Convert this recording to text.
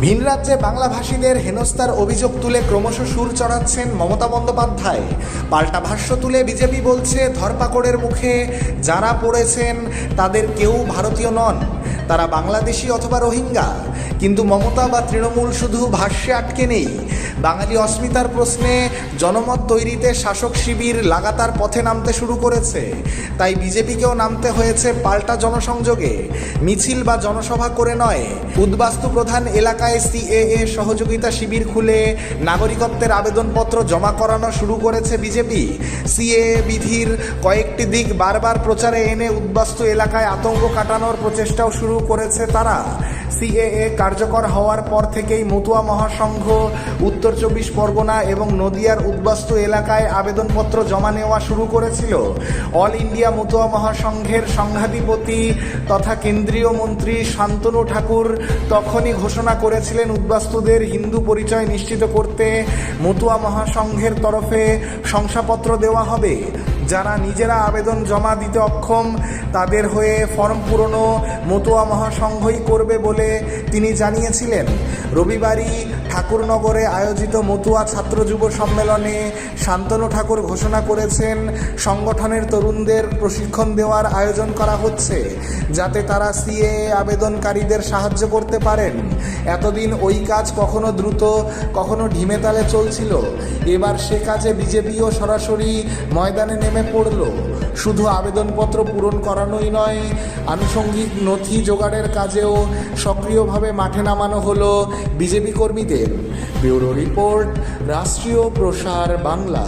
ভিন রাজ্যে বাংলাভাষীদের হেনস্থার অভিযোগ তুলে ক্রমশ সুর চড়াচ্ছেন মমতা বন্দ্যোপাধ্যায়। পাল্টা ভাষ্য তুলে বিজেপি বলছে, ধরপাকড়ের মুখে যারা পড়েছেন তাদের কেউ ভারতীয় নন, তারা বাংলাদেশি অথবা রোহিঙ্গা। কিন্তু মমতা বা তৃণমূল শুধু ভাষ্যে আটকে নেই। বাঙালি অস্মিতার প্রশ্নে জনমত তৈরিতে শাসক শিবির লাগাতার পথে নামতে শুরু করেছে। তাই বিজেপিকেও নামতে হয়েছে পাল্টা জনসংযোগে। মিছিল বা জনসভা করে নয়, উদ্বাস্তু প্রধান এলাকায় সিএএ সহযোগিতা শিবির খুলে নাগরিকত্বের আবেদনপত্র জমা করানো শুরু করেছে বিজেপি। সিএএ বিধির কয়েকটি দিক বারবার প্রচারে এনে উদ্বাস্তু এলাকায় আতঙ্ক কাটানোর প্রচেষ্টাও শুরু করেছে তারা। সিএএ কার্যকর হওয়ার পর থেকেই মতুয়া মহাসংঘ উত্তর 24 পরগনা এবং নদিয়ার উদ্বাস্তু এলাকায় আবেদনপত্র জমা নেওয়া শুরু করেছিল। অল ইন্ডিয়া মতুয়া মহাসংঘের সংঘাধিপতি তথা কেন্দ্রীয় মন্ত্রী শান্তনু ঠাকুর তখনই ঘোষণা করেছিলেন, উদ্বাস্তুদের হিন্দু পরিচয় নিশ্চিত করতে মতুয়া মহাসংঘের তরফে শংসাপত্র দেওয়া হবে। যারা নিজেরা আবেদন জমা দিতে অক্ষম তাদের হয়ে ফর্ম পূরণও মতুয়া মহাসংঘই করবে বলে তিনি জানিয়েছিলেন। রবিবারই ঠাকুরনগরে আয়োজিত মতুয়া ছাত্র যুব সম্মেলনে শান্তনু ঠাকুর ঘোষণা করেছেন, সংগঠনের তরুণদের প্রশিক্ষণ দেওয়ার আয়োজন করা হচ্ছে যাতে তারা সিএএ আবেদনকারীদের সাহায্য করতে পারেন। এতদিন ওই কাজ কখনো দ্রুত কখনো ঢিমেতালে চলছিল। এবার সে কাজে বিজেপিও সরাসরি ময়দানে নেমে পড়ল। শুধু আবেদনপত্র পূরণ করানোই নয়, আনুষঙ্গিক নথি জোগাড়ের কাজেও সক্রিয়ভাবে মাঠে নামানো হলো বিজেপি কর্মীদের। ব্যুরো রিপোর্ট, রাষ্ট্রীয় প্রসার বাংলা।